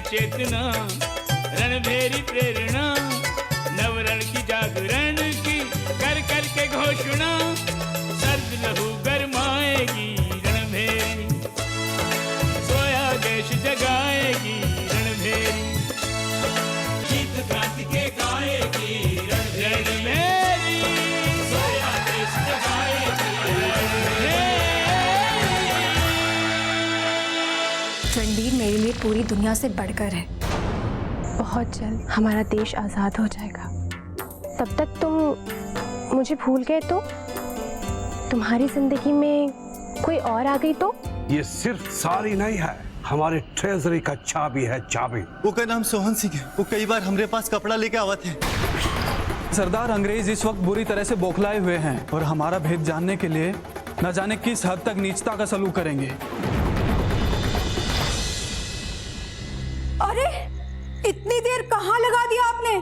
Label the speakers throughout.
Speaker 1: चेतना, रणभेरी प्रेरणा, नवरण की जागरण की कर कर के घोषणा, सर्द लहू गरमाएगी रणभेरी, सोया देश जगाएगी रणभेरी, गीत क्रांति के गाएगी रणभेरी, सोया देश जगाएगी रणभेरी।
Speaker 2: रणबीर मेरे लिए पूरी दुनिया से बढ़कर है। बहुत जल्द हमारा देश आज़ाद हो जाएगा। तब तक तुम मुझे भूल गए तो, तुम्हारी जिंदगी में कोई और आ गई तो?
Speaker 3: ये सिर्फ सारी नहीं है, हमारे ट्रेजरी का चाबी है, चाबी।
Speaker 4: वो का नाम सोहन सिंह है। वो कई बार हमारे पास कपड़ा लेके आवा थे।
Speaker 5: सरदार, अंग्रेज इस वक्त बुरी तरह से बौखलाए हुए हैं और हमारा भेद जानने के लिए न जाने किस हद तक नीचता का सलूक करेंगे।
Speaker 6: अरे इतनी देर कहाँ लगा दिया आपने?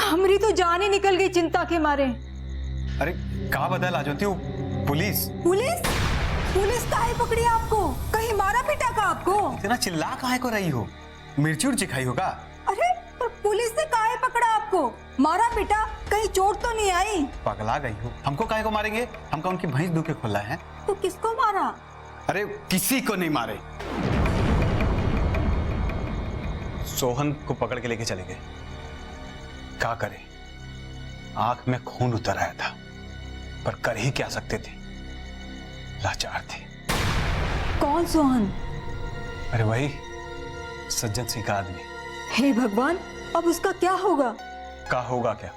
Speaker 6: हमारी तो जान ही निकल गई चिंता के मारे।
Speaker 4: अरे कहाँ बदल आ जाती हो? पुलिस
Speaker 6: पुलिस पुलिस काहे पकड़ी आपको? कहीं मारा पीटा का आपको?
Speaker 4: इतना चिल्ला काहे को रही हो? मिर्ची उर्ची खाई होगा?
Speaker 6: अरे पर पुलिस ने काहे पकड़ा आपको? मारा पीटा? कहीं चोट तो नहीं आई?
Speaker 4: पगला गई हो? हमको काहे को मारेंगे? हमको उनकी भैंस दूध के खोला है।
Speaker 6: तो किसको मारा?
Speaker 4: अरे किसी को नहीं मारे, सोहन को पकड़ के लेके चले गए। क्या करे, आंख में खून उतर आया था, पर कर ही क्या सकते थे, लाचार थे।
Speaker 6: कौन सोहन?
Speaker 4: अरे वही सज्जन सिंह का आदमी।
Speaker 6: हे भगवान, अब उसका क्या होगा?
Speaker 4: क्या होगा क्या?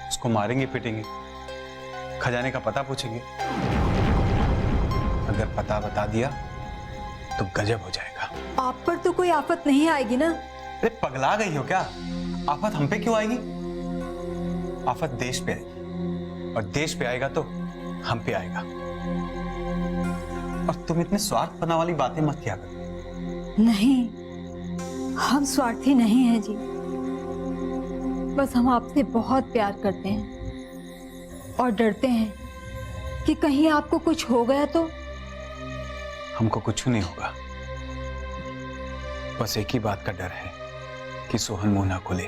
Speaker 4: उसको मारेंगे पीटेंगे, खजाने का पता पूछेंगे। अगर पता बता दिया तो गजब हो जाएगा।
Speaker 6: आप पर तो कोई आफत नहीं आएगी ना?
Speaker 4: अरे पगला गई हो क्या? आफत हम पे क्यों आएगी? आफत देश पे आएगी, और देश पे आएगा तो हम पे आएगा। और तुम इतने स्वार्थपना वाली बातें मत किया कर।
Speaker 6: नहीं, हम स्वार्थी नहीं हैं जी। बस हम आपसे बहुत प्यार करते हैं और डरते हैं कि कहीं आपको कुछ हो गया तो।
Speaker 4: हमको कुछ नहीं होगा, बस एक ही बात का डर है कि सोहन मुंह ना खोले,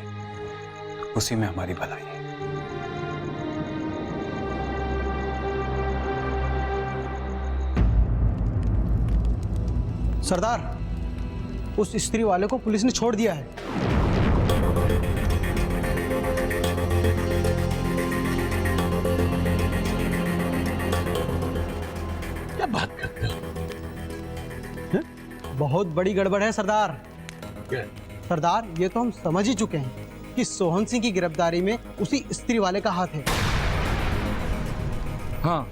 Speaker 4: उसी में हमारी भलाई है।
Speaker 7: सरदार, उस स्त्री वाले को पुलिस ने छोड़ दिया है।
Speaker 3: क्या बात करते हो?
Speaker 7: बहुत बड़ी गड़बड़ है सरदार।
Speaker 3: क्या?
Speaker 7: सरदार, ये तो हम समझ ही चुके हैं कि सोहन सिंह की गिरफ्तारी में उसी स्त्री वाले का हाथ है।
Speaker 8: हाँ,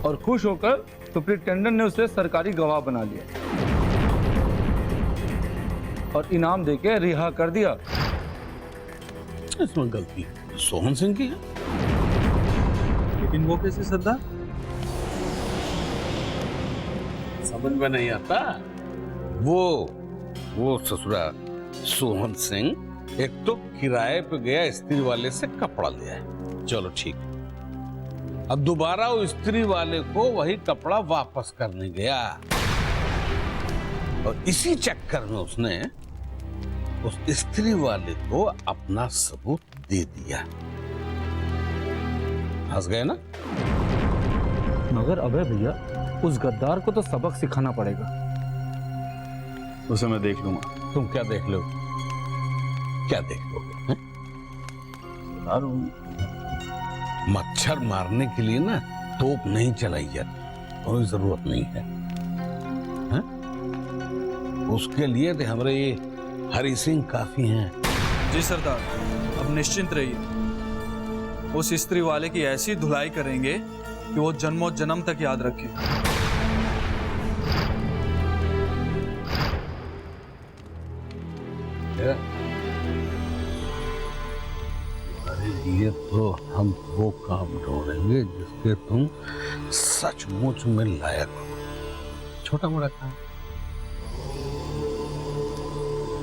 Speaker 8: और खुश होकर सुप्रिंटेंडेंट ने उसे सरकारी गवाह बना लिया और इनाम देके रिहा कर दिया।
Speaker 3: इसमें गलती सोहन सिंह की है।
Speaker 8: लेकिन वो कैसे सरदार?
Speaker 3: समझ में नहीं आता। वो ससुरा सोहन सिंह एक तो किराए पे गया स्त्री वाले से कपड़ा लिया है, चलो ठीक। अब दोबारा उस स्त्री वाले को वही कपड़ा वापस करने गया और इसी चक्कर में उसने उस स्त्री वाले को अपना सबूत दे दिया। हंस गए ना?
Speaker 8: मगर अबे भैया, उस गद्दार को तो सबक सिखाना पड़ेगा। उसे मैं देख लूंगा।
Speaker 3: तुम क्या देख लो? क्या देख लोगे? मच्छर मारने के लिए ना तोप नहीं चलाई जाती, कोई जरूरत नहीं है, है? उसके लिए तो हमारे ये हरि सिंह काफी हैं।
Speaker 5: जी सरदार, अब निश्चिंत रहिए। उस स्त्री वाले की ऐसी धुलाई करेंगे कि वो जन्मों जन्म तक याद रखे।
Speaker 3: अरे ये तो हम वो काम ढूंढेंगे जिसके तुम सचमुच में लायक हो। छोटा मोटा काम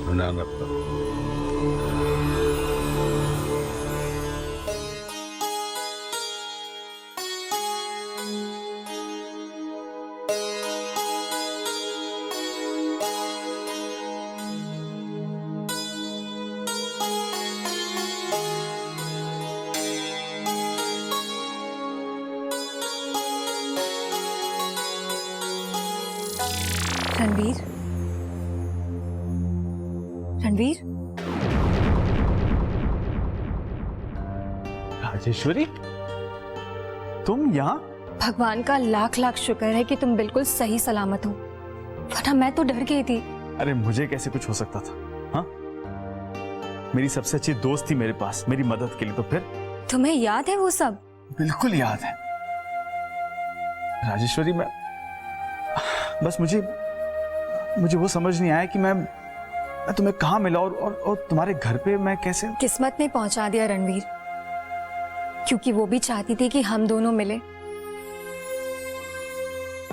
Speaker 3: ढूंढना पड़ता।
Speaker 2: रणवीर, रणवीर,
Speaker 5: राजेश्वरी, तुम यहाँ?
Speaker 2: भगवान का लाख लाख शुक्र है कि तुम बिल्कुल सही सलामत हो, वरना मैं तो डर गई थी।
Speaker 5: अरे मुझे कैसे कुछ हो सकता था? हाँ, मेरी सबसे अच्छी दोस्त थी मेरे पास मेरी मदद के लिए, तो फिर?
Speaker 2: तुम्हें याद है वो सब?
Speaker 5: बिल्कुल याद है राजेश्वरी। मैं बस मुझे वो समझ नहीं आया कि मैं तुम्हें कहाँ मिला और तुम्हारे घर पे मैं कैसे?
Speaker 2: किस्मत ने पहुंचा दिया रणवीर, क्योंकि वो भी चाहती थी कि हम दोनों मिले।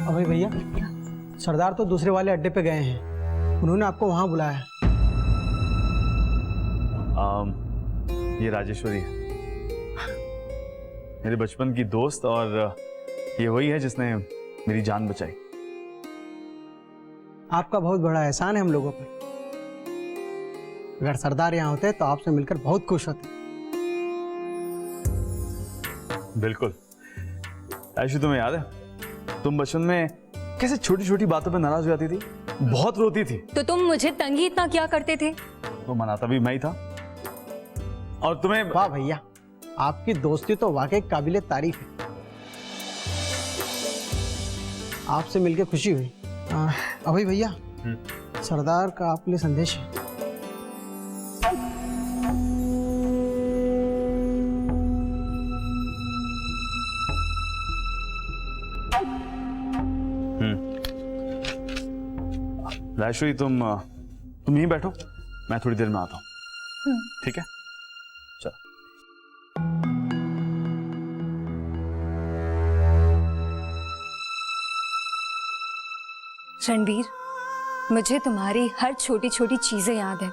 Speaker 7: अभय भैया, सरदार तो दूसरे वाले अड्डे पे गए हैं, उन्होंने आपको वहां बुलाया।
Speaker 5: ये राजेश्वरी है, मेरे बचपन की दोस्त, और ये वही है जिसने मेरी जान बचाई।
Speaker 7: आपका बहुत बड़ा एहसान है हम लोगों पर। अगर सरदार यहाँ होते तो आपसे मिलकर बहुत खुश होते।
Speaker 5: बिल्कुल। ऐशी, तुम्हें याद है तुम बचपन में कैसे छोटी छोटी बातों पे नाराज हो जाती थी, बहुत रोती थी?
Speaker 2: तो तुम मुझे तंग ही इतना क्या करते थे?
Speaker 5: तो मनाता भी मैं ही था। और तुम्हें?
Speaker 7: वाह भैया, आपकी दोस्ती तो वाकई काबिले तारीफ है। आपसे मिलकर खुशी हुई। अभय भैया, सरदार का आपके लिए संदेश है।
Speaker 5: राजेश्वरी, तुम यहीं बैठो, मैं थोड़ी देर में आता हूँ। ठीक है, चलो।
Speaker 2: रणवीर, मुझे तुम्हारी हर छोटी छोटी चीजें याद है।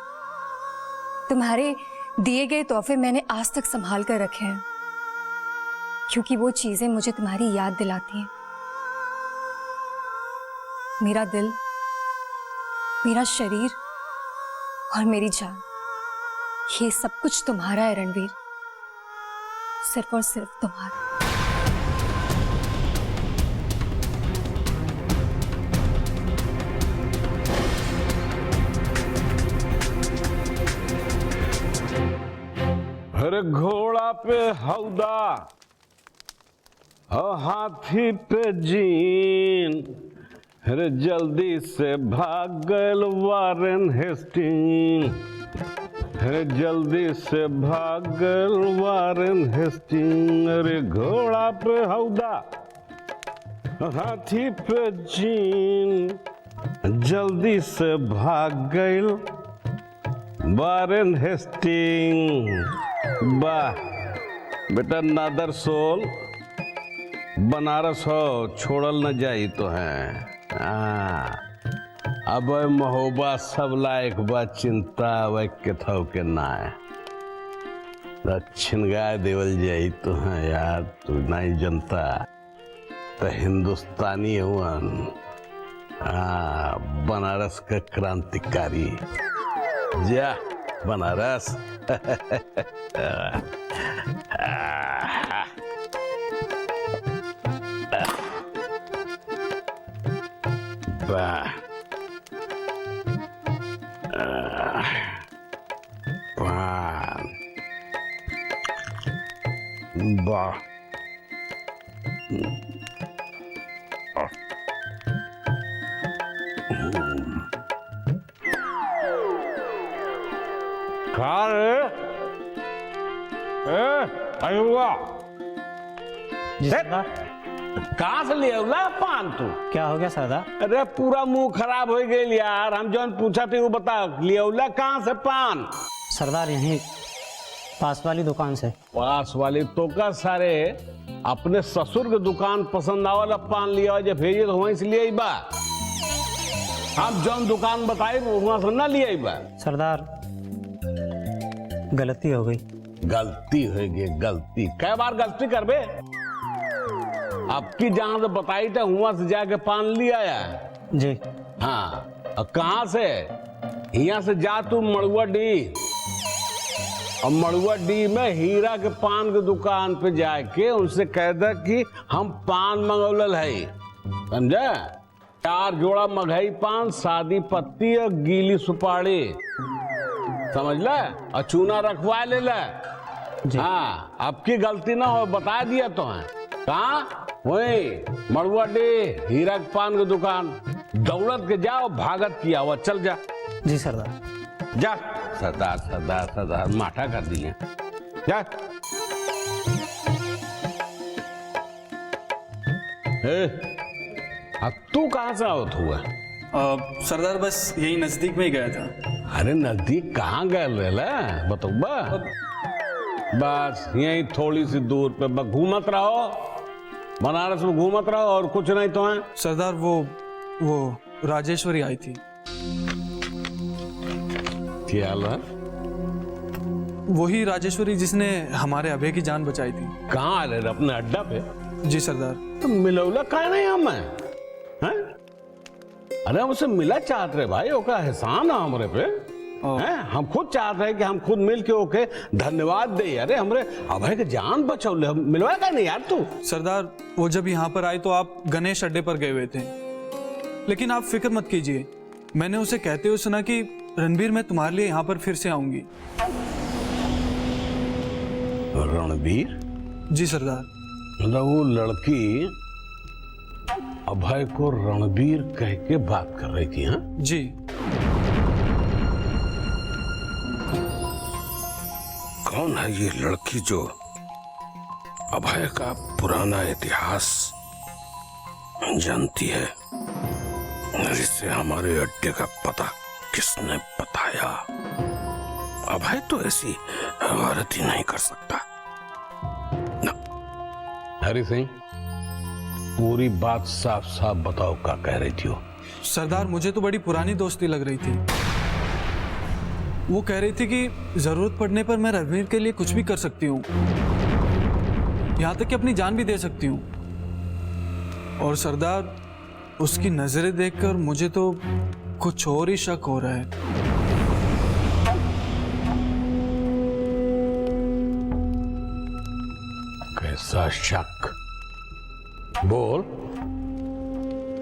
Speaker 2: तुम्हारे दिए गए तोहफे मैंने आज तक संभाल कर रखे हैं, क्योंकि वो चीजें मुझे तुम्हारी याद दिलाती हैं। मेरा दिल, मेरा शरीर और मेरी जान, ये सब कुछ तुम्हारा है रणवीर, सिर्फ और सिर्फ तुम्हारा।
Speaker 3: अरे घोड़ा पे हौदा, हाथी पे जीन, अरे जल्दी से भाग गए वारेन हेस्टिंग, अरे जल्दी से भाग गए वारेन हेस्टिंग। अरे घोड़ा पे हौदा, हाथी पे जीन, जल्दी से भाग गए वारेन हेस्टिंग। वाह बेटा, नादर सोल बनारस हो, छोड़ल न जाई तो है। अब महोबा सब लायक बा, चिंता वह के थौ के नाय, दक्षिण गाय देवल जाई तो है यार। तू नहीं जनता तो हिंदुस्तानी हुआन, बनारस का क्रांतिकारी। जा बनारस। वाह वाह वाह, कहाँ रे? अयुआ, कहाँ से ले अवला पान तू?
Speaker 9: क्या हो गया सरदार?
Speaker 3: अरे पूरा मुंह खराब हो गई यार। हम जौन पूछा थे वो बता, लियौला कहाँ से पान?
Speaker 9: सरदार यहीं पास वाली दुकान से।
Speaker 3: पास वाली तो का सारे अपने ससुर के दुकान पसंद आवला पान लिया जब भेजे तो वहीं से लिए बा। हम जौन दुकान बताए वहां से ना लिए बा।
Speaker 9: सरदार गलती हो गई।
Speaker 3: गलती हो गई? गलती कई बार गलती करबे? आपकी जहां से बताई था वहां से जाके पान लिया आया
Speaker 9: जी।
Speaker 3: हाँ, अब कहाँ से? यहाँ से जा तू मड़ुआ डी, और मड़ुआ डी में हीरा के पान के दुकान पे जाके उनसे कह दे कि हम पान मंगौलल है, समझा? 4 जोड़ा मघई पान, सादी पत्ती और गीली सुपारी, समझ ले, और चूना रखवा ले ले। हाँ, आपकी गलती ना हो, बता दिया तो है। कहाँ? वही मड़ुआ डे हीरा के पान की दुकान, दौलत के जाओ, भागत किया हुआ, चल जा।
Speaker 9: जी सरदार।
Speaker 3: जा। सरदार सरदार सरदार माठा कर दिए। जा। तू कहाँ से आवत हुआ?
Speaker 5: सरदार बस यही नजदीक में ही गया था।
Speaker 3: अरे नजदीक कहाँ गए बतौबा? बस यही थोड़ी सी दूर पे बस घूमत रहो, बनारस में घूमत रहो, और कुछ नहीं तो है।
Speaker 5: सरदार वो राजेश्वरी आई थी।
Speaker 3: क्या है?
Speaker 5: वही राजेश्वरी जिसने हमारे अभय की जान बचाई थी।
Speaker 3: कहाँ आ रहे? अपने अड्डा पे?
Speaker 5: जी सरदार।
Speaker 3: तो मिलौला कहा नहीं हमें हैं? अरे हमसे मिला चाहते रहे भाई, ओका एहसान है हमरे पे हैं? हम खुद चाहते हैं कि हम खुद मिल के ओके धन्यवाद दे। अरे हमरे अभय के जान बचौले, हम मिलवा का नहीं यार तू।
Speaker 5: सरदार वो जब यहाँ पर आए तो आप गणेश अड्डे पर गए हुए थे, लेकिन आप फिक्र मत कीजिए, मैंने उसे कहते हुए सुना कि रणबीर मैं तुम्हारे लिए यहाँ पर फिर से आऊंगी।
Speaker 3: रणबीर?
Speaker 5: जी सरदार।
Speaker 3: मतलब वो लड़की अभय को रणबीर कह के बात कर रही थी? हाँ
Speaker 5: जी।
Speaker 3: कौन है ये लड़की जो अभय का पुराना इतिहास जानती है? इससे हमारे अड्डे का पता किसने बताया? अभय तो ऐसी गलती नहीं कर सकता ना। हरि सिंह, पूरी बात साफ साफ बताओ, क्या कह रही थी वो?
Speaker 5: सरदार मुझे तो बड़ी पुरानी दोस्ती लग रही थी। वो कह रही थी कि जरूरत पड़ने पर मैं रणबीर के लिए कुछ भी कर सकती हूँ, यहाँ तक कि अपनी जान भी दे सकती हूँ। और सरदार उसकी नजरें देखकर मुझे तो कुछ और ही शक हो रहा है।
Speaker 3: कैसा शक? बोल।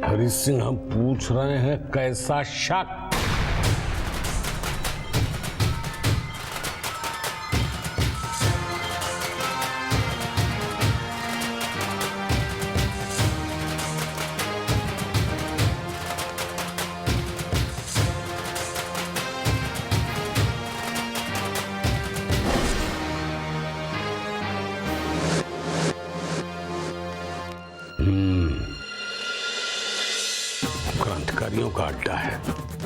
Speaker 3: हरि सिंह, हम पूछ रहे हैं कैसा शक? क्रांतिकारियों का अड्डा है,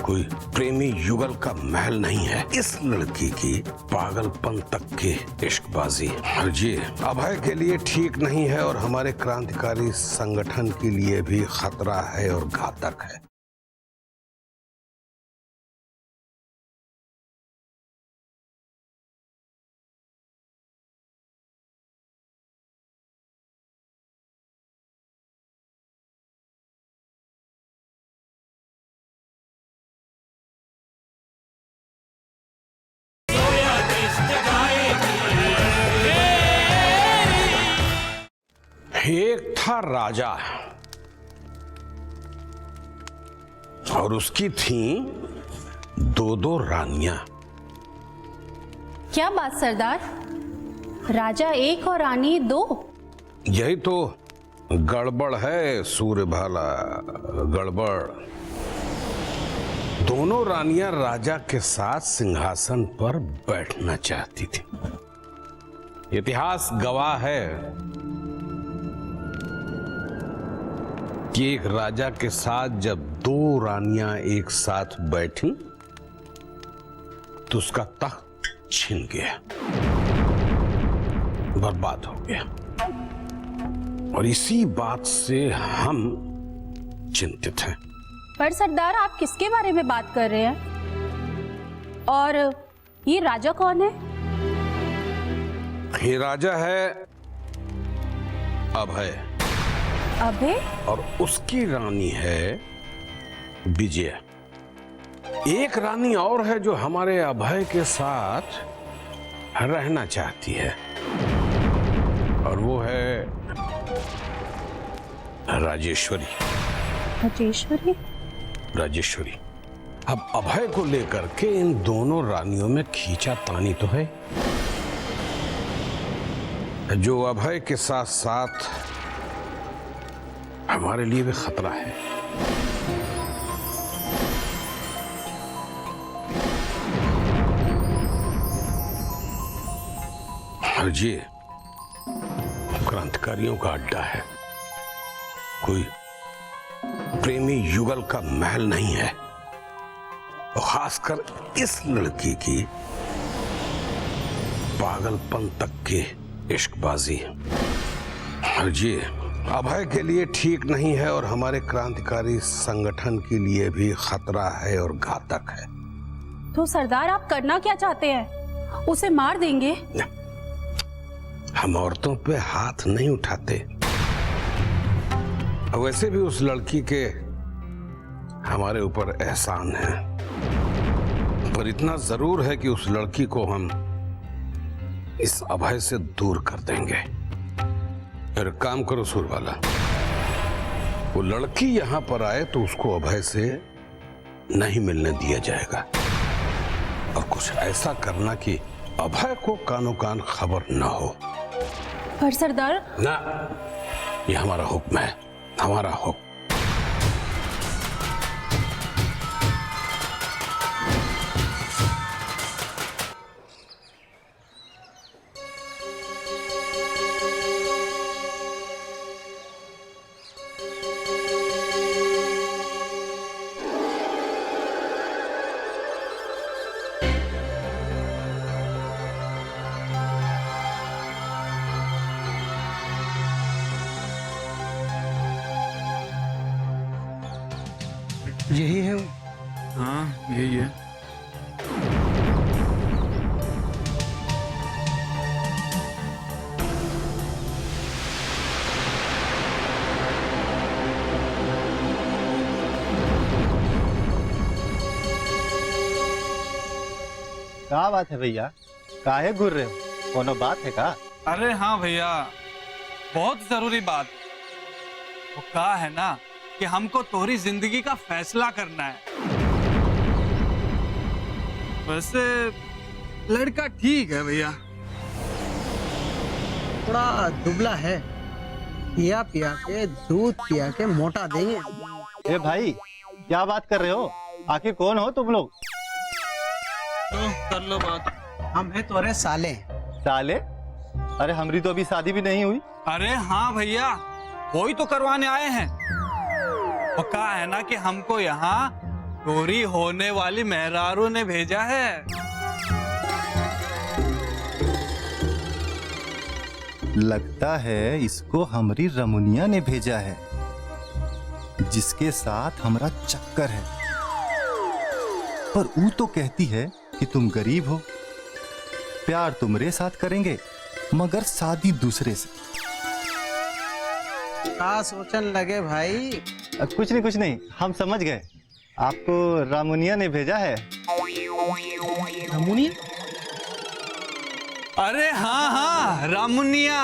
Speaker 3: कोई प्रेमी युगल का महल नहीं है। इस लड़की की पागलपन तक की इश्कबाजी ये अभय के लिए ठीक नहीं है, और हमारे क्रांतिकारी संगठन के लिए भी खतरा है और घातक है। एक था राजा और उसकी थी 2 रानियां।
Speaker 10: क्या बात सरदार, राजा एक और रानी 2?
Speaker 3: यही तो गड़बड़ है सूर्यभाला, गड़बड़। दोनों रानियां राजा के साथ सिंहासन पर बैठना चाहती थी। इतिहास गवाह है कि एक राजा के साथ जब 2 रानियां एक साथ बैठी तो उसका तख्त छिन गया, बर्बाद हो गया। और इसी बात से हम चिंतित हैं।
Speaker 10: पर सरदार आप किसके बारे में बात कर रहे हैं? और ये राजा कौन है?
Speaker 3: ये राजा है अभय।
Speaker 10: अभय?
Speaker 3: और उसकी रानी है विजय। एक रानी और है जो हमारे अभय के साथ रहना चाहती है, और वो है राजेश्वरी।
Speaker 10: राजेश्वरी?
Speaker 3: राजेश्वरी, अब अभय को लेकर के इन दोनों रानियों में खींचातानी तो है, जो अभय के साथ साथ हमारे लिए भी खतरा है। और ये क्रांतिकारियों का अड्डा है, कोई प्रेमी युगल का महल नहीं है। और खासकर इस लड़की की पागलपन तक की इश्कबाजी और ये अभय के लिए ठीक नहीं है और हमारे क्रांतिकारी संगठन के लिए भी खतरा है और घातक है।
Speaker 10: तो सरदार आप करना क्या चाहते हैं? उसे मार देंगे?
Speaker 3: हम औरतों पे हाथ नहीं उठाते। वैसे भी उस लड़की के हमारे ऊपर एहसान है, पर इतना जरूर है कि उस लड़की को हम इस अभय से दूर कर देंगे। फिर काम करो सूरवाला, वो लड़की यहां पर आए तो उसको अभय से नहीं मिलने दिया जाएगा, और कुछ ऐसा करना कि अभय को कानो कान खबर ना हो।
Speaker 10: पर सरदार,
Speaker 3: ना, ये हमारा हुक्म है, हमारा हुक्म।
Speaker 7: यही है वो।
Speaker 5: हाँ यही है।
Speaker 11: क्या बात है भैया, काहे घूर रहे हो? कोनो बात है का?
Speaker 5: अरे हाँ भैया, बहुत जरूरी बात। वो कहा है ना कि हमको तोरी जिंदगी का फैसला करना है। वैसे लड़का ठीक है भैया,
Speaker 7: थोड़ा दुबला है, पिया पिया के दूध पिया के मोटा देंगे।
Speaker 11: ए भाई, क्या बात कर रहे हो? आखिर कौन हो तुम लोग?
Speaker 5: तो कर लो बात।
Speaker 7: हम हैं तोरे साले।
Speaker 11: साले? अरे हमारी तो अभी शादी भी नहीं हुई।
Speaker 5: अरे हाँ भैया, वही तो करवाने आए हैं। वो कहा है ना कि हमको यहाँ चोरी होने वाली मेहरारू ने भेजा है।
Speaker 11: लगता है इसको हमारी रमुनिया ने भेजा है, जिसके साथ हमारा चक्कर है। पर वो तो कहती है कि तुम गरीब हो, प्यार तुमरे साथ करेंगे, मगर शादी दूसरे से।
Speaker 7: क्या सोचन लगे भाई?
Speaker 11: कुछ नहीं, हम समझ गए। आपको रामुनिया ने भेजा है।
Speaker 7: रमुनिया?
Speaker 5: अरे हाँ हाँ, रामुनिया,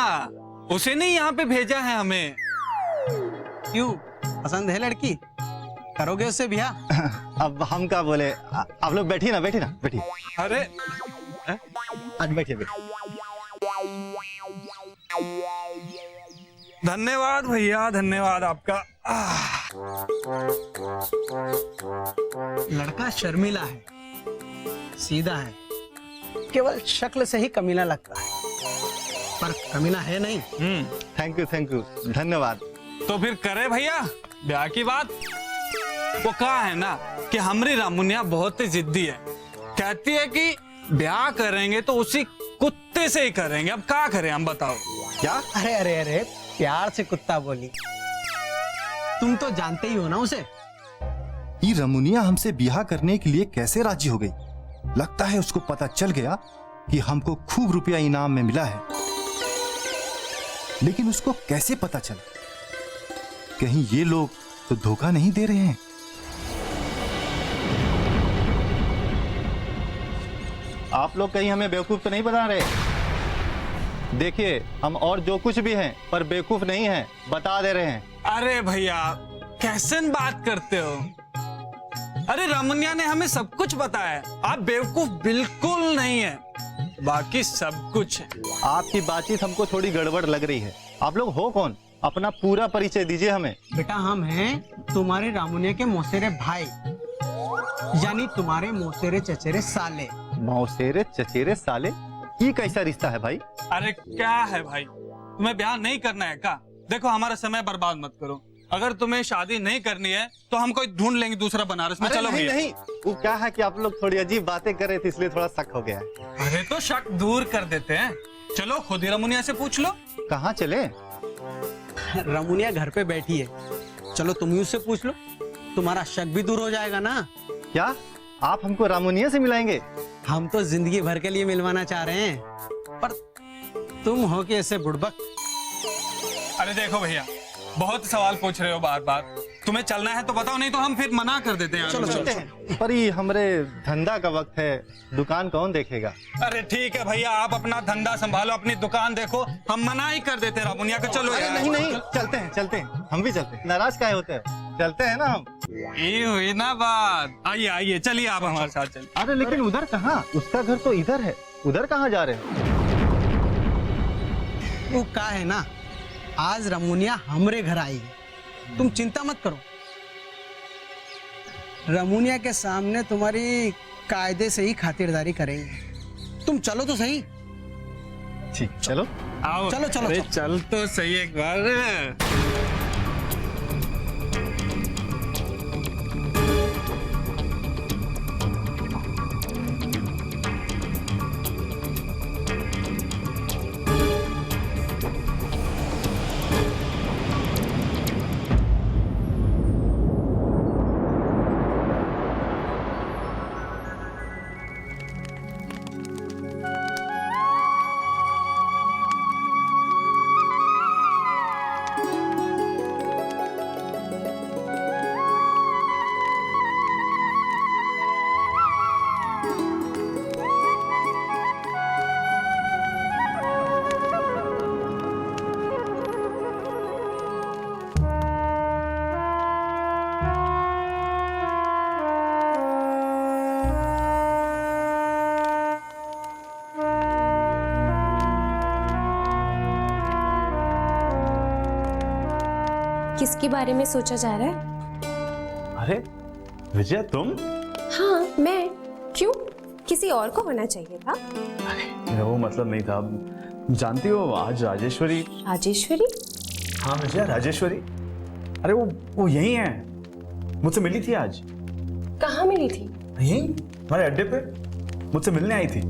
Speaker 5: उसे नहीं यहाँ पे भेजा है हमें।
Speaker 7: क्यों, पसंद है लड़की? करोगे उससे ब्याह?
Speaker 11: अब हम क्या बोले, आप लोग बैठिए ना, बैठिए।
Speaker 5: अरे
Speaker 11: आज बैठिए।
Speaker 5: धन्यवाद भैया, धन्यवाद आपका।
Speaker 7: लड़का शर्मीला है, सीधा है, केवल शक्ल से ही कमीना लगता है, पर कमीना है नहीं।
Speaker 11: थैंक यू, धन्यवाद।
Speaker 5: तो फिर करे भैया ब्याह की बात। वो कहा है ना कि हमारी रामुनिया बहुत ही जिद्दी है, कहती है कि ब्याह करेंगे तो उसी कुत्ते से ही करेंगे। अब क्या करें हम, बताओ।
Speaker 11: क्या?
Speaker 7: अरे प्यार से कुत्ता बोली, तुम तो जानते ही हो ना उसे।
Speaker 11: ये रमुनिया हमसे ब्याह करने के लिए कैसे राजी हो गई? लगता है उसको पता चल गया कि हमको खूब रुपया इनाम में मिला है। लेकिन उसको कैसे पता चला? कहीं ये लोग तो धोखा नहीं दे रहे हैं? आप लोग कहीं हमें बेवकूफ तो नहीं बना रहे? देखिए, हम और जो कुछ भी हैं पर बेवकूफ नहीं हैं, बता दे रहे हैं।
Speaker 5: अरे भैया, कैसे बात करते हो? अरे रमुनिया ने हमें सब कुछ बताया है। आप बेवकूफ बिल्कुल नहीं है, बाकी सब कुछ है।
Speaker 11: आपकी बातचीत हमको थोड़ी गड़बड़ लग रही है। आप लोग हो कौन? अपना पूरा परिचय दीजिए हमें।
Speaker 7: बेटा हम हैं तुम्हारे रामुनिया के मौसेरे भाई, यानी तुम्हारे मौसेरे चचेरे साले।
Speaker 11: मौसेरे चचेरे साले, ये कैसा रिश्ता है भाई?
Speaker 5: अरे क्या है भाई, तुम्हें ब्याह नहीं करना है क्या? देखो हमारा समय बर्बाद मत करो। अगर तुम्हें शादी नहीं करनी है तो हम कोई ढूंढ लेंगे दूसरा बनारस में। चलो
Speaker 11: नहीं,
Speaker 5: भैया।
Speaker 11: नहीं, वो क्या है कि आप लोग थोड़ी अजीब बातें कर रहे थे, इसलिए थोड़ा शक हो गया।
Speaker 5: अरे तो शक दूर कर देते हैं। चलो खुद ही रमुनिया से पूछ लो।
Speaker 11: कहाँ चले?
Speaker 7: रमुनिया घर पे बैठी है, चलो तुम ही उससे पूछ लो, तुम्हारा शक भी दूर हो जाएगा ना।
Speaker 11: क्या आप हमको रामुनिया से मिलाएंगे?
Speaker 7: हम तो जिंदगी भर के लिए मिलवाना चाह रहे हैं, पर तुम हो कि ऐसे बुड़बक।
Speaker 5: अरे देखो भैया, बहुत सवाल पूछ रहे हो बार बार। तुम्हें चलना है तो बताओ, नहीं तो हम फिर मना कर देते हैं।
Speaker 7: चलो
Speaker 11: चलते हैं। पर ये हमरे धंधा का वक्त है, दुकान कौन देखेगा?
Speaker 5: अरे ठीक है भैया, आप अपना धंधा संभालो, अपनी दुकान देखो, हम मना ही कर देते हैं रमुनिया को। चलो
Speaker 11: अरे
Speaker 5: यार।
Speaker 11: नहीं नहीं, चलते हैं चलते हैं, हम भी चलते हैं। नाराज काहे होते हैं? चलते हैं ना हम।
Speaker 5: ये हुई ना बात। आइए आइए, चलिए आप हमारे साथ चलिए।
Speaker 11: अरे लेकिन उधर कहाँ? उसका घर तो इधर है, उधर कहाँ जा रहे हो?
Speaker 7: वो क्या है ना, आज रमुनिया हमरे घर आई है, तुम चिंता मत करो। रमुनिया के सामने तुम्हारी कायदे से ही खातिरदारी करेंगे। तुम चलो तो सही।
Speaker 11: ठीक, चलो
Speaker 5: आओ।
Speaker 7: चलो, चलो,
Speaker 5: अरे
Speaker 7: चलो।
Speaker 5: चल तो सही एक बार।
Speaker 2: किसके बारे में सोचा जा रहा है?
Speaker 8: अरे विजय तुम?
Speaker 2: हाँ मैं। क्यों, किसी और को होना चाहिए था?
Speaker 8: मेरा वो मतलब नहीं था। जानती हो आज राजेश्वरी।
Speaker 2: राजेश्वरी?
Speaker 8: हाँ विजय, राजेश्वरी। अरे वो यही है, मुझसे मिली थी आज।
Speaker 2: कहाँ मिली थी?
Speaker 8: यहीं हमारे अड्डे पे मुझसे मिलने आई थी।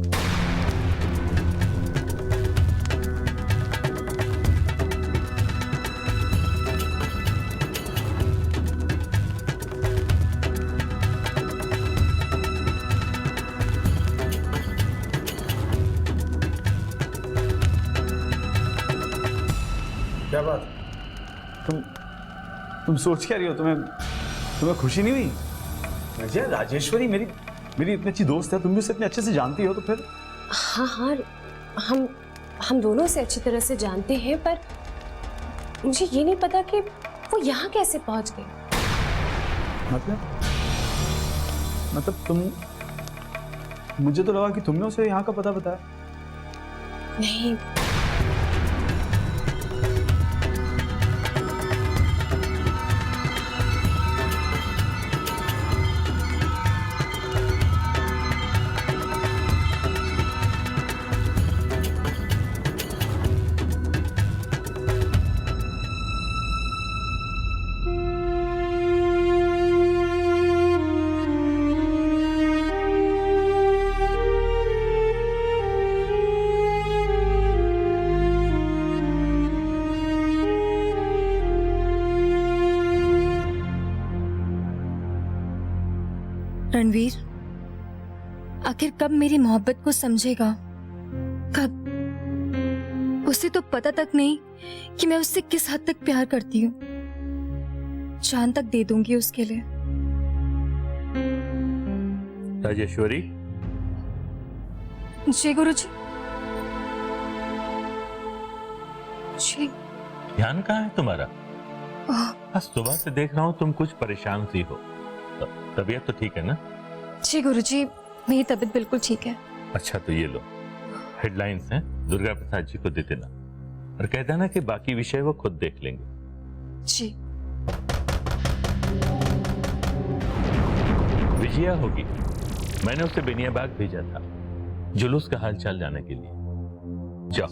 Speaker 8: क्या बात, तुम सोच क्या रही हो? तुम्हें खुशी नहीं हुई? विजय, राजेश्वरी मेरी इतनी अच्छी दोस्त है, तुम भी उसे इतने अच्छे से जानती हो, तो फिर।
Speaker 2: हाँ हाँ, हम दोनों से अच्छी तरह से जानते हैं, पर मुझे ये नहीं पता कि वो यहाँ कैसे पहुंच गई।
Speaker 8: मतलब तुम, मुझे तो लगा कि तुमने उसे यहाँ का पता बताया।
Speaker 2: नहीं,
Speaker 6: रणवीर, आखिर कब मेरी मोहब्बत को समझेगा? कब? उसे तो पता तक नहीं कि मैं उससे किस हद तक प्यार करती हूँ। जान तक दे दूंगी उसके लिए।
Speaker 8: राजेश्वरी।
Speaker 6: जी गुरुजी। जी।
Speaker 12: ध्यान कहाँ है तुम्हारा? आज सुबह से देख रहा हूँ तुम कुछ परेशान सी हो। तबीयत तो ठीक है ना?
Speaker 2: जी गुरुजी, मेरी तबीयत बिल्कुल ठीक है।
Speaker 12: अच्छा तो ये लो, हेडलाइंस हैं, दुर्गा प्रसाद जी को दे देना और कह देना कि बाकी विषय वो खुद देख लेंगे।
Speaker 2: जी।
Speaker 12: विजया होगी, मैंने उसे बेनियाबाग भेजा था जुलूस का हालचाल जाने के लिए। जाओ।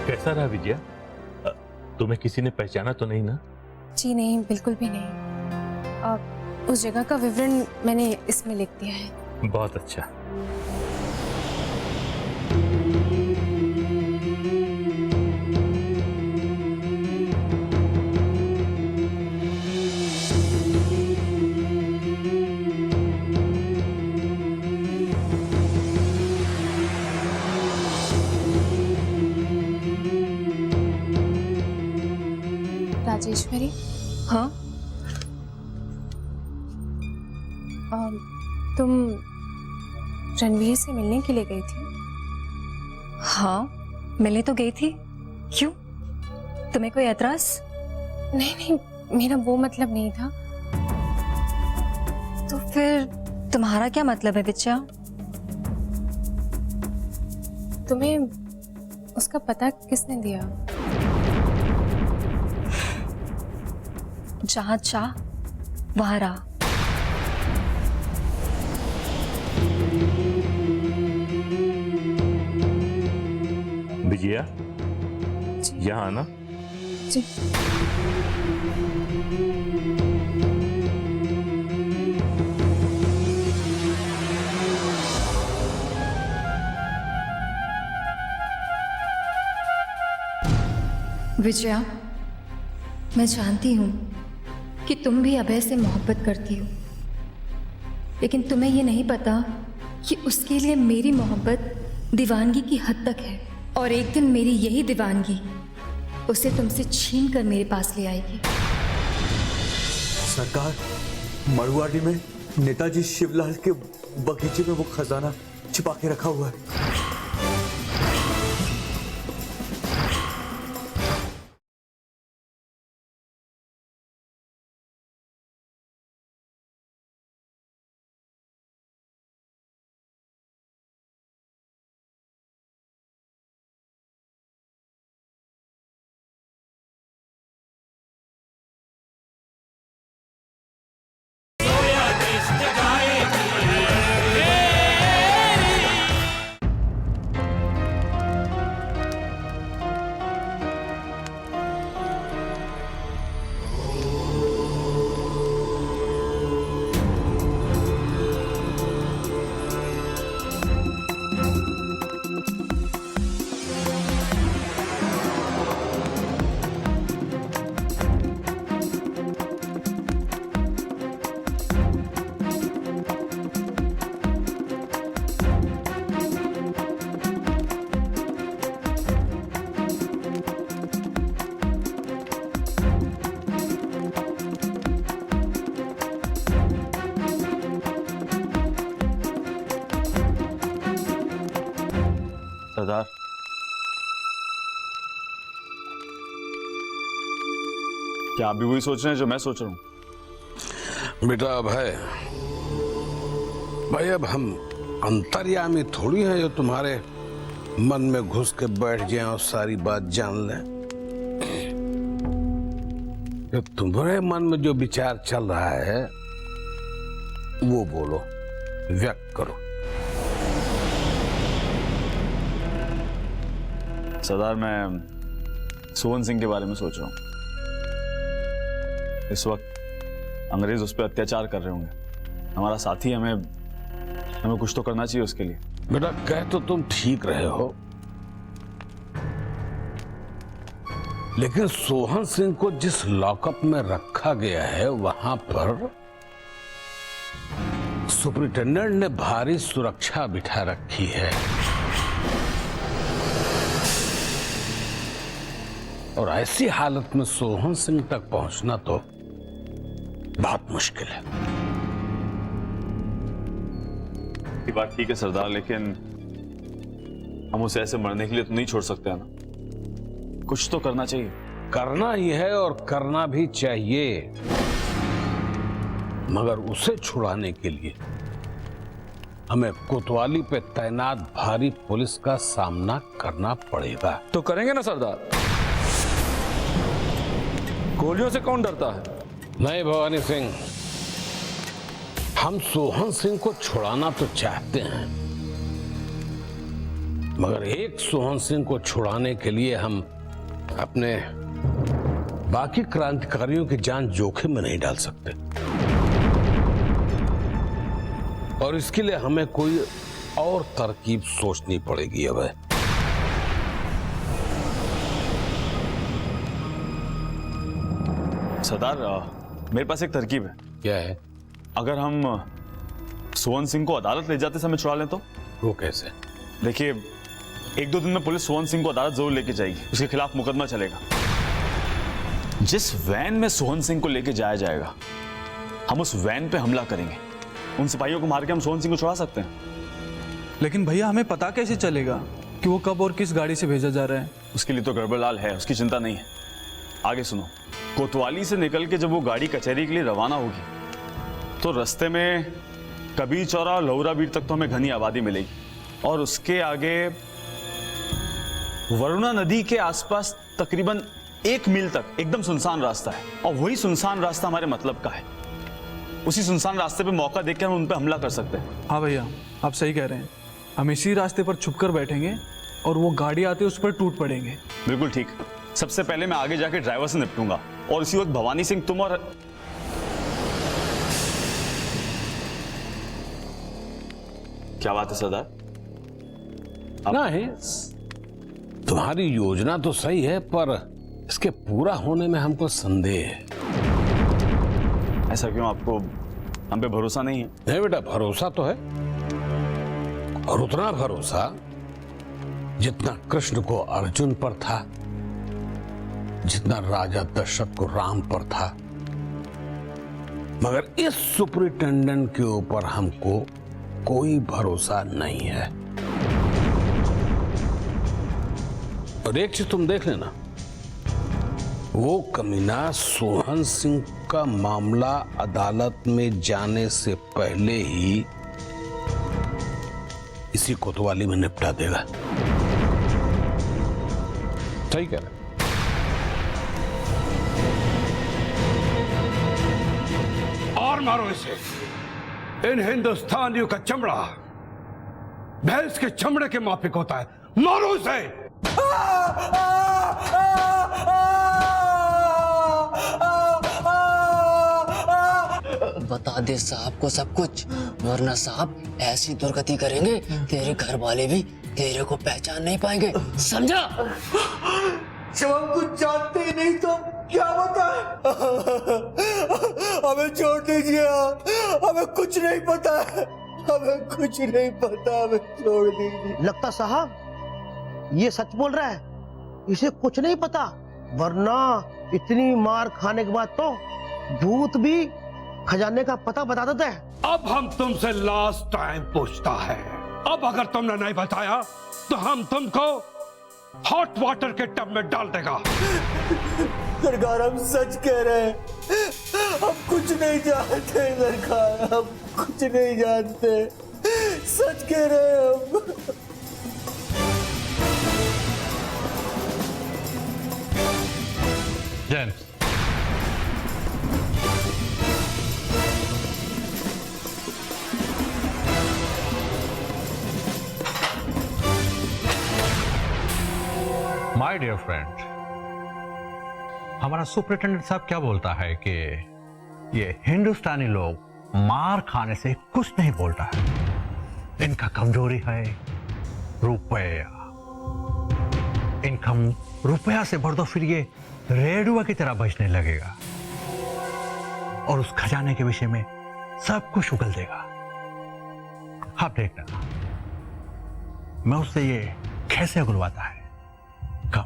Speaker 12: कैसा रहा विजया? तुम्हें किसी ने पहचाना तो नहीं ना?
Speaker 2: जी नहीं, बिल्कुल भी नहीं। उस जगह का विवरण मैंने इसमें लिख दिया है।
Speaker 12: बहुत अच्छा।
Speaker 2: राजेश्वरी, हाँ? तुम रणवीर से मिलने के लिए गई थी? हाँ, मिलने तो गई थी। क्यों? तुम्हें कोई एतराज? नहीं नहीं, मेरा वो मतलब नहीं था। तो फिर तुम्हारा क्या मतलब है विजया? तुम्हें उसका पता किसने दिया? जहां चाह वहां राह।
Speaker 12: विजया, यहाँ आना।
Speaker 2: जी।
Speaker 6: विजया, मैं जानती हूँ कि तुम भी अभय से मोहब्बत करती हो, लेकिन तुम्हें ये नहीं पता कि उसके लिए मेरी मोहब्बत दीवानगी की हद तक है, और एक दिन मेरी यही दीवानगी उसे तुमसे छीन कर मेरे पास ले आएगी।
Speaker 13: सरकार, मड़ुआडी में नेताजी शिवलाल के बगीचे में वो खजाना छिपा के रखा हुआ है।
Speaker 8: सरदार, क्या आप भी वही सोच रहे हैं जो मैं सोच रहा हूं?
Speaker 3: बेटा अभय, भाई अब हम अंतर्यामी थोड़ी हैं जो तुम्हारे मन में घुस के बैठ जाएं और सारी बात जान लें। जो तुम्हारे मन में जो विचार चल रहा है वो बोलो, व्यक्त करो।
Speaker 8: सरदार, मैं सोहन सिंह के बारे में सोच रहा हूं। इस वक्त अंग्रेज उस पर अत्याचार कर रहे होंगे। हमारा साथी, हमें कुछ तो करना चाहिए उसके लिए।
Speaker 3: बेटा, कह तो तुम ठीक रहे हो, लेकिन सोहन सिंह को जिस लॉकअप में रखा गया है वहां पर सुपरिटेंडेंट ने भारी सुरक्षा बिठा रखी है और ऐसी हालत में सोहन सिंह तक पहुंचना तो बहुत मुश्किल है।
Speaker 8: ये बात ठीक है सरदार, लेकिन हम उसे ऐसे मरने के लिए तो नहीं छोड़ सकते हैं ना, कुछ तो करना चाहिए।
Speaker 3: करना ही है और करना भी चाहिए, मगर उसे छुड़ाने के लिए हमें कोतवाली पे तैनात भारी पुलिस का सामना करना पड़ेगा।
Speaker 8: तो करेंगे ना सरदार, गोलियों से कौन डरता है?
Speaker 3: नहीं भवानी सिंह, हम सोहन सिंह को छुड़ाना तो चाहते हैं, मगर एक सोहन सिंह को छुड़ाने के लिए हम अपने बाकी क्रांतिकारियों की जान जोखिम में नहीं डाल सकते, और इसके लिए हमें कोई और तरकीब सोचनी पड़ेगी। अब
Speaker 8: सरदार, मेरे पास एक तरकीब है।
Speaker 3: क्या है?
Speaker 8: अगर हम सोहन सिंह को अदालत ले जाते समय छुड़ा लें तो?
Speaker 3: वो कैसे?
Speaker 8: देखिए, 1-2 दिन में पुलिस सोहन सिंह को अदालत जरूर लेके जाएगी, उसके खिलाफ मुकदमा चलेगा। जिस वैन में सोहन सिंह को लेके जाया जाएगा, हम उस वैन पे हमला करेंगे, उन सिपाहियों को मार के हम सोहन सिंह को छुड़ा सकते हैं।
Speaker 5: लेकिन भैया, हमें पता कैसे चलेगा कि वो कब और किस गाड़ी से भेजा जा रहा है?
Speaker 8: उसके लिए तो गड़बड़लाल है, उसकी चिंता नहीं है। आगे सुनो, कोतवाली से निकल के जब वो गाड़ी कचहरी के लिए रवाना होगी तो रास्ते में कबीर चौरा और लौरा बीर तक तो हमें घनी आबादी मिलेगी, और उसके आगे वरुणा नदी के आसपास तकरीबन 1 मील तक एकदम सुनसान रास्ता है, और वही सुनसान रास्ता हमारे मतलब का है। उसी सुनसान रास्ते पे मौका देख के हम उन पे हमला कर सकते हैं।
Speaker 5: हाँ भैया, आप सही कह रहे हैं। हम इसी रास्ते पर छुपकर बैठेंगे और वो गाड़ी आते उस पर टूट पड़ेंगे।
Speaker 8: बिल्कुल ठीक। सबसे पहले मैं आगे जाके ड्राइवर से निपटूंगा, और इसी वक्त भवानी सिंह, तुम और क्या बात है सरदार?
Speaker 3: नहीं, तुम्हारी योजना तो सही है, पर इसके पूरा होने में हमको संदेह है।
Speaker 8: ऐसा क्यों? आपको हम पे भरोसा नहीं है?
Speaker 3: नहीं बेटा, भरोसा तो है, और उतना भरोसा जितना कृष्ण को अर्जुन पर था, जितना राजा दशरथ को राम पर था। मगर इस सुपरिटेंडेंट के ऊपर हमको कोई भरोसा नहीं है। और एक चीज तुम देख लेना, वो कमीना सोहन सिंह का मामला अदालत में जाने से पहले ही इसी कोतवाली में निपटा देगा। सही कह रहे?
Speaker 14: और मारो इसे। इन हिंदुस्तानियों का चमड़ा भैंस के चमड़े के माफिक होता है। मारो इसे।
Speaker 15: बता दे साहब को सब कुछ, वरना साहब ऐसी दुर्गति करेंगे तेरे घर वाले भी तेरे को पहचान नहीं पाएंगे, समझा?
Speaker 13: जब हम कुछ जानते ही नहीं तो क्या बताएं? हमें छोड़ दीजिए, हमें कुछ नहीं पता है, हमें कुछ नहीं पता, हमें छोड़ दीजिए।
Speaker 7: लगता साहब ये सच बोल रहा है, इसे कुछ नहीं पता, वरना इतनी मार खाने के बाद तो भूत भी खजाने का पता बता देते हैं।
Speaker 14: अब हम तुमसे लास्ट टाइम पूछता है, अब अगर तुमने नहीं बताया तो हम तुमको हॉट वाटर के टब में डाल देगा।
Speaker 13: सरकार, हम सच कह रहे हैं, हम कुछ नहीं जानते सरकार, हम कुछ नहीं जानते, सच कह रहे हैं हम।
Speaker 12: जेम्स,
Speaker 16: माय डियर फ्रेंड, हमारा सुपरिटेंडेंट साहब क्या बोलता है कि ये हिंदुस्तानी लोग मार खाने से कुछ नहीं बोलता है, इनका कमजोरी है रुपया। इनका रुपया से बढ़ तो फिर ये रेडुआ की तरह बजने लगेगा और उस खजाने के विषय में सब कुछ उगल देगा। आप देखना मैं उससे ये कैसे उगलवाता है। कब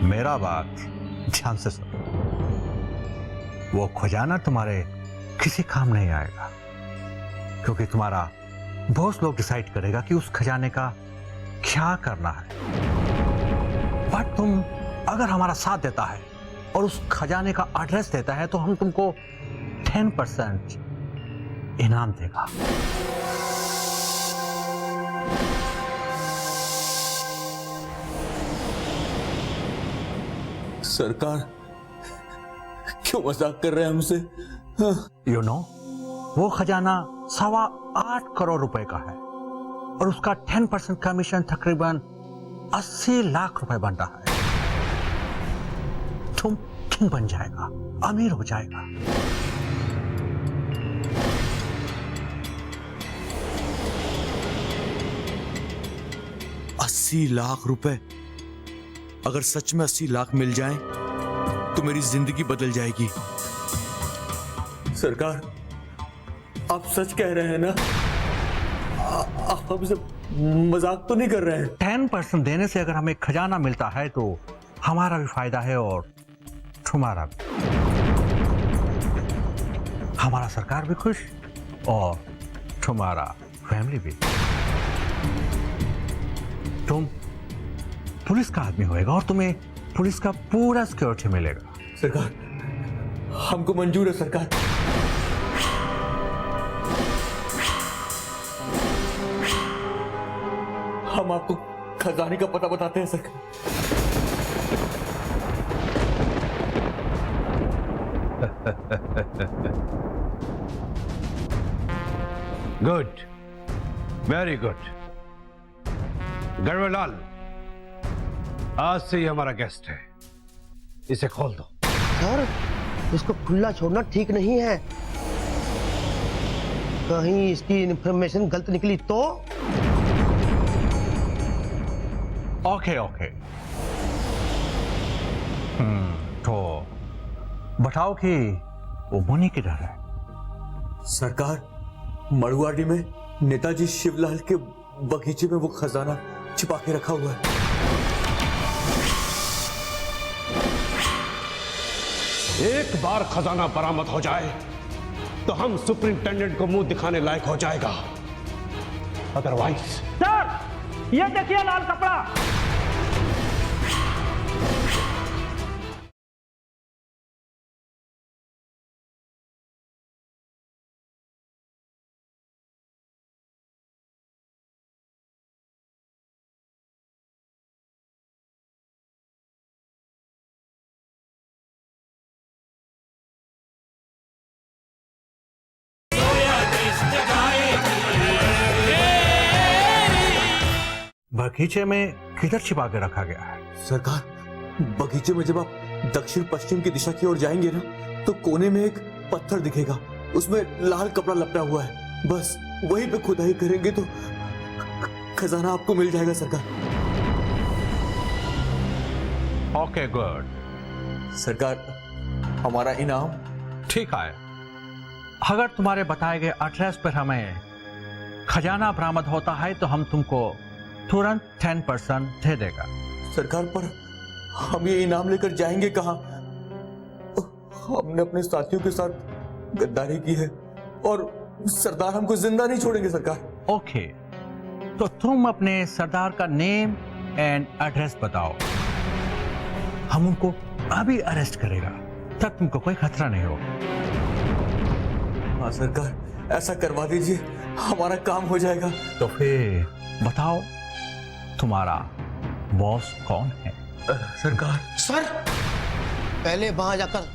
Speaker 16: मेरा बात ध्यान से सुनो। वो खजाना तुम्हारे किसी काम नहीं आएगा, क्योंकि तुम्हारा बॉस लोग डिसाइड करेगा कि उस खजाने का क्या करना है। बट तुम अगर हमारा साथ देता है और उस खजाने का एड्रेस देता है तो हम तुमको 10% इनाम देगा।
Speaker 13: सरकार क्यों मजाक कर रहे हैं हमसे?
Speaker 16: यू नो, वो खजाना 8.25 करोड़ रुपए का है और उसका 10% कमीशन तकरीबन 80 लाख रुपए बनता है। तुम किंग बन जाएगा, अमीर हो जाएगा।
Speaker 13: ₹80 लाख? अगर सच में 80 लाख मिल जाएं, तो मेरी जिंदगी बदल जाएगी। सरकार, आप सच कह रहे हैं ना? आप हमसे मजाक तो नहीं कर रहे हैं?
Speaker 16: 10% देने से अगर हमें खजाना मिलता है तो हमारा भी फायदा है और तुम्हारा भी। हमारा सरकार भी खुश और तुम्हारा फैमिली भी। तुम पुलिस का आदमी होएगा और तुम्हें पुलिस का पूरा सिक्योरिटी मिलेगा।
Speaker 13: सरकार, हमको मंजूर है सरकार। हम आपको खजाने का पता बताते हैं सरकार।
Speaker 14: Good, very good. गढ़वालाल, आज से ही हमारा गेस्ट है, इसे खोल दो।
Speaker 7: सर, इसको खुला छोड़ना ठीक नहीं है। कहीं इसकी इंफॉर्मेशन गलत निकली तो?
Speaker 16: Okay okay. तो बताओ कि वो मुनि किधर है?
Speaker 13: सरकार, मड़ुआडी में नेताजी शिवलाल के बगीचे में वो खजाना छिपा के रखा हुआ है।
Speaker 14: एक बार खजाना बरामद हो जाए तो हम सुपरिंटेंडेंट को मुंह दिखाने लायक हो जाएगा। अदरवाइज।
Speaker 9: सर, ये देखिए लाल कपड़ा।
Speaker 16: बगीचे में किधर छिपा के रखा गया है?
Speaker 13: सरकार, बगीचे में जब आप दक्षिण पश्चिम की दिशा की ओर जाएंगे ना, तो कोने में एक पत्थर दिखेगा, उसमें लाल कपड़ा लपटा हुआ है। बस वहीं पे खुदाई करेंगे तो खजाना आपको मिल जाएगा सरकार।
Speaker 16: Okay good.
Speaker 13: सरकार, हमारा इनाम?
Speaker 16: ठीक है, अगर तुम्हारे बताए गए एड्रेस पर हमें खजाना बरामद होता है तो हम तुमको तुरंत 10% दे देगा।
Speaker 13: सरकार, पर हम ये इनाम लेकर जाएंगे कहाँ? हमने अपने साथियों के साथ गद्दारी की है और सरदार हमको जिंदा नहीं छोड़ेंगे सरकार।
Speaker 16: ओके, तो तुम अपने सरदार का नेम एंड एड्रेस बताओ, हम उनको अभी अरेस्ट करेगा, तब तुमको कोई खतरा नहीं हो।
Speaker 13: हाँ सरकार, ऐसा करवा दीजिए, हमारा काम हो जाएगा।
Speaker 16: तो फिर बताओ, तुम्हारा बॉस कौन है?
Speaker 13: सरकार।
Speaker 7: सर, पहले वहां जाकर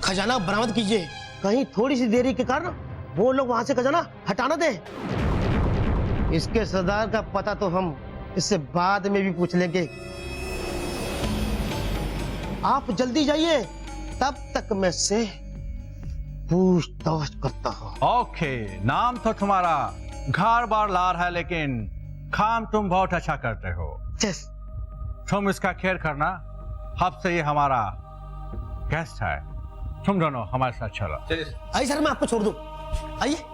Speaker 7: खजाना बरामद कीजिए। कहीं थोड़ी सी देरी के कारण वो लोग वहां से खजाना हटाना दे। इसके सरदार का पता तो हम इससे बाद में भी पूछ लेंगे। आप जल्दी जाइए, तब तक मैं से पूछताछ करता हूँ।
Speaker 16: ओके, नाम तो तुम्हारा घर बार लार है, लेकिन काम तुम बहुत अच्छा करते हो। तुम इसका खेल करना, अब से ये हमारा गेस्ट है। तुम दोनों हमारे साथ चलो।
Speaker 7: आइए सर, मैं आपको छोड़ दूं। आइए।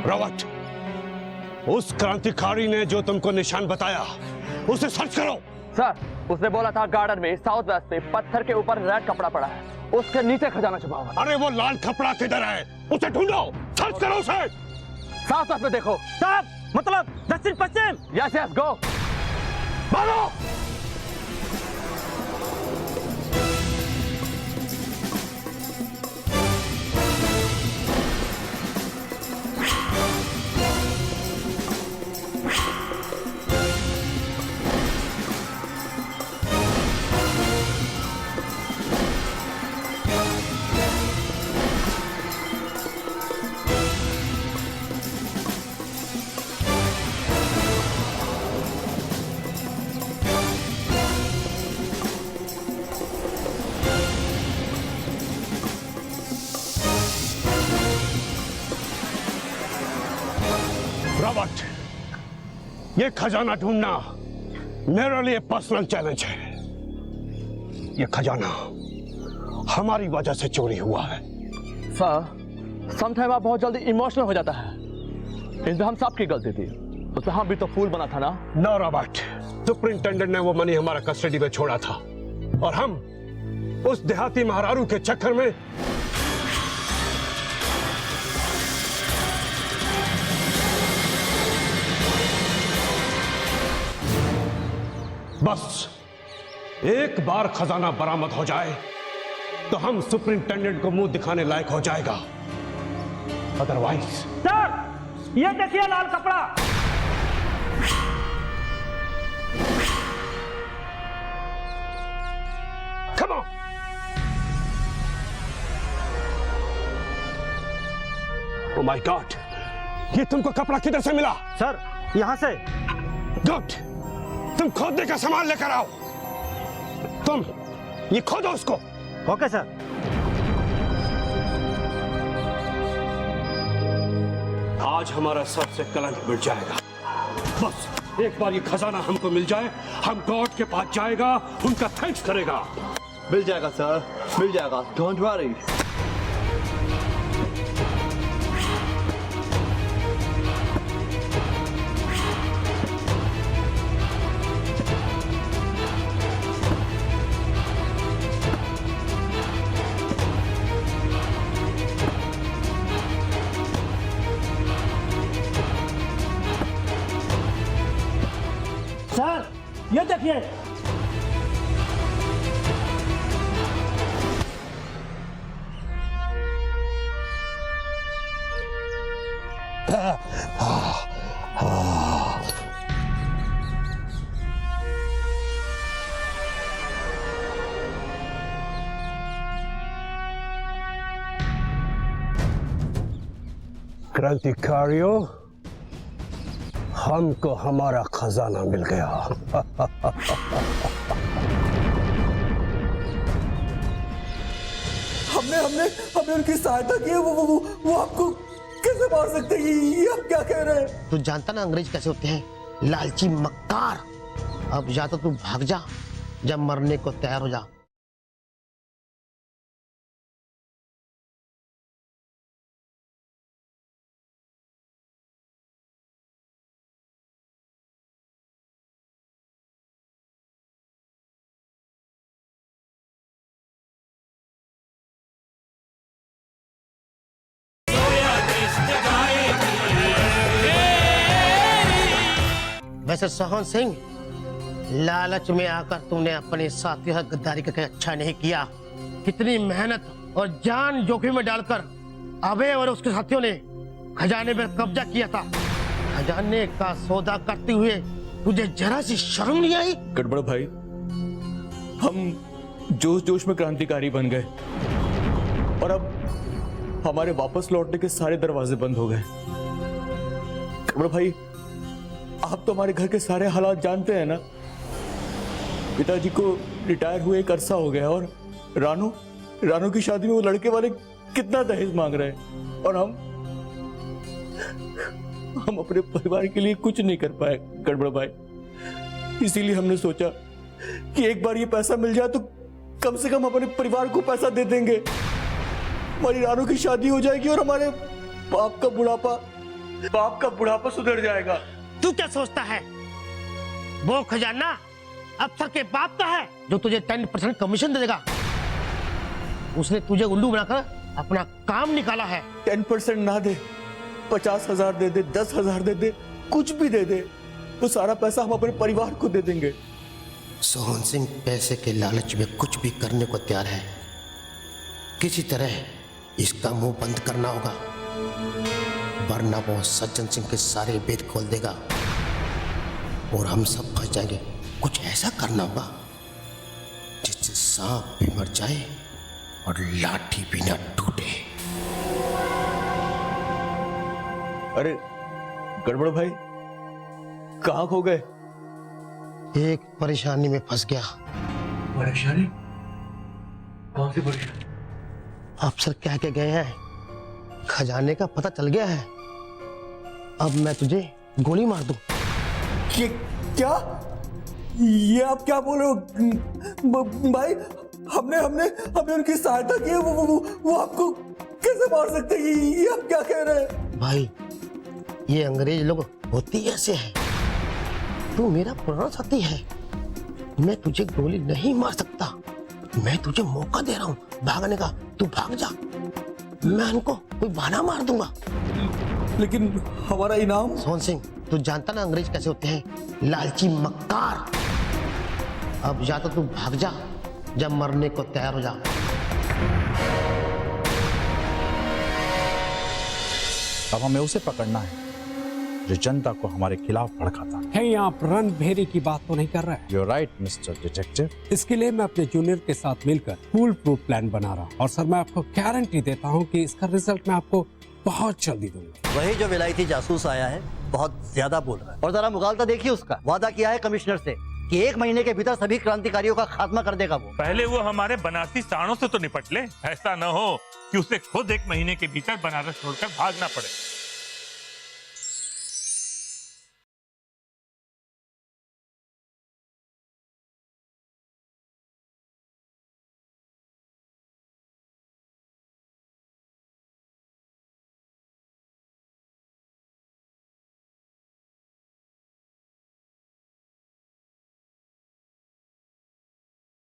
Speaker 14: रावत, उस क्रांतिकारी ने जो तुमको निशान बताया उसे सर्च करो।
Speaker 13: सर, उसने बोला था गार्डन में साउथ वेस्ट पे पत्थर के ऊपर रेड कपड़ा पड़ा है, उसके नीचे खजाना छुपा हुआ है।
Speaker 14: अरे वो लाल कपड़ा किधर है? उसे ढूंढो, सर्च करो उसे।
Speaker 13: साउथ वेस्ट में देखो। साहब, मतलब दक्षिण पश्चिम। यस यस, गो।
Speaker 14: भागो। रावत, ये खजाना ढूंढना मेरे लिए पर्सनल चैलेंज है। ये खजाना हमारी वजह से चोरी हुआ है।
Speaker 13: सर, समटाइम आप बहुत जल्दी इमोशनल हो जाता है। इसमें हम सबकी गलती थी, उसमें हम भी तो फूल बना था ना।
Speaker 14: नो रॉबर्ट, सुपरिंटेंडेंट ने वो मनी हमारा कस्टडी में छोड़ा था और हम उस देहाती महारारू के चक्कर में बस एक बार खजाना बरामद हो जाए तो हम सुपरिंटेंडेंट को मुंह दिखाने लायक हो जाएगा, अदरवाइज।
Speaker 13: सर, ये देखिए लाल कपड़ा।
Speaker 14: Come on. Oh my God, ये तुमको कपड़ा किधर से मिला?
Speaker 13: सर, यहां से।
Speaker 14: गुड, तुम खोदने का सामान लेकर आओ। तुम ये खोदो उसको।
Speaker 13: Okay sir.
Speaker 14: आज हमारा सबसे कलंक मिट जाएगा। बस एक बार ये खजाना हमको मिल जाए, हम गॉड के पास जाएगा, उनका थैंक्स करेगा।
Speaker 13: मिल जाएगा सर, मिल जाएगा, डोंट वरी। सर, ये देखिए।
Speaker 14: क्रांतिकारियों, हमको हमारा खजाना मिल गया।
Speaker 13: हमने हमने हमने उनकी सहायता की है, वो आपको कैसे मार सकते हैं? ये आप क्या कह रहे हैं?
Speaker 7: तू जानता ना अंग्रेज कैसे होते हैं, लालची मक्कार। अब या तो तू भाग जा, जब मरने को तैयार हो जा। वैसे सोहन सिंह, लालच में आकर तुमने अपने साथियों से गद्दारी करके अच्छा नहीं किया। कितनी मेहनत और जान जोखिम में डालकर अभय और उसके साथियों ने खजाने पर कब्जा किया था। खजाने का सौदा करते हुए तुझे जरा सी शर्म नहीं आई?
Speaker 13: गड़बड़ भाई, हम जोश जोश में क्रांतिकारी बन गए और अब हमारे वापस लौटने के सारे दरवाजे बंद हो गए। गड़बड़ भाई, आप तो हमारे घर के सारे हालात जानते हैं ना। पिताजी को रिटायर हुए एक अरसा हो गया और रानू की शादी में वो लड़के वाले कितना दहेज मांग रहे हैं और हम अपने परिवार के लिए कुछ नहीं कर पाए गड़बड़ भाई। इसीलिए हमने सोचा कि एक बार ये पैसा मिल जाए तो कम से कम अपने परिवार को पैसा दे देंगे। हमारी रानू की शादी हो जाएगी और हमारे बाप का बुढ़ापा सुधर जाएगा।
Speaker 7: तू क्या सोचता है, वो खजाना अफसर के बाप का है जो तुझे 10% कमीशन दे देगा? उसने तुझे उल्लू बनाकर अपना काम निकाला है।
Speaker 13: 10% ना दे, 50,000 दे दे, 10,000 दे दे, कुछ भी दे दे, वो सारा पैसा हम अपने परिवार को दे देंगे।
Speaker 7: सोहन सिंह पैसे के लालच में कुछ भी करने को तैयार है। किसी तरह इसका मुंह बंद करना होगा, वरना वो सज्जन सिंह के सारे वेद खोल देगा और हम सब फंस जाएंगे। कुछ ऐसा करना होगा जिससे सांप भी मर जाए और लाठी भी ना टूटे।
Speaker 13: अरे गड़बड़ भाई, कहाँ खो गए?
Speaker 7: एक परेशानी में फंस गया।
Speaker 13: परेशानी? कौन सी परेशानी?
Speaker 7: अफसर कह के गए हैं खजाने का पता चल गया है, अब मैं तुझे गोली मार दूं।
Speaker 13: क्या? ये आप क्या बोल रहे हो भाई? हमने उनकी सहायता की है, वो आपको कैसे मार सकते हैं? ये आप क्या कह रहे हैं?
Speaker 7: भाई, ये अंग्रेज लोग होती ऐसे हैं। तू मेरा पुराना साथी है, मैं तुझे गोली नहीं मार सकता। मैं तुझे मौका दे रहा हूँ भागने का, तू भाग जा, मैं उनको कोई बहाना मार दूंगा।
Speaker 13: लेकिन हमारा इनाम?
Speaker 7: सोहन सिंह, तू जानता ना अंग्रेज कैसे होते हैं, लालची मक्कार। अब या तो तू भाग जा, जब मरने को तैयार हो जा।
Speaker 17: अब हमें उसे पकड़ना है जो जनता को हमारे खिलाफ भड़काता
Speaker 18: है। आप रणभेरी की बात तो नहीं कर रहे हैं?
Speaker 17: You're right, Mr. Detective.
Speaker 18: इसके लिए मैं अपने जूनियर के साथ मिलकर फुल प्रूफ प्लान बना रहा हूँ और सर मैं आपको गारंटी देता हूँ कि इसका रिजल्ट मैं आपको बहुत जल्दी दूंगा।
Speaker 19: वही जो विलायती जासूस आया है, बहुत ज्यादा बोल रहा है। और जरा मुगालता देखिए उसका। वादा किया है कमिश्नर से कि 1 महीने के भीतर सभी क्रांतिकारियों का खात्मा कर देगा। वो
Speaker 12: पहले वो हमारे बनारसी साड़ों से तो निपट ले, ऐसा न हो कि उसे खुद 1 महीने के भीतर बनारस छोड़कर भागना पड़े।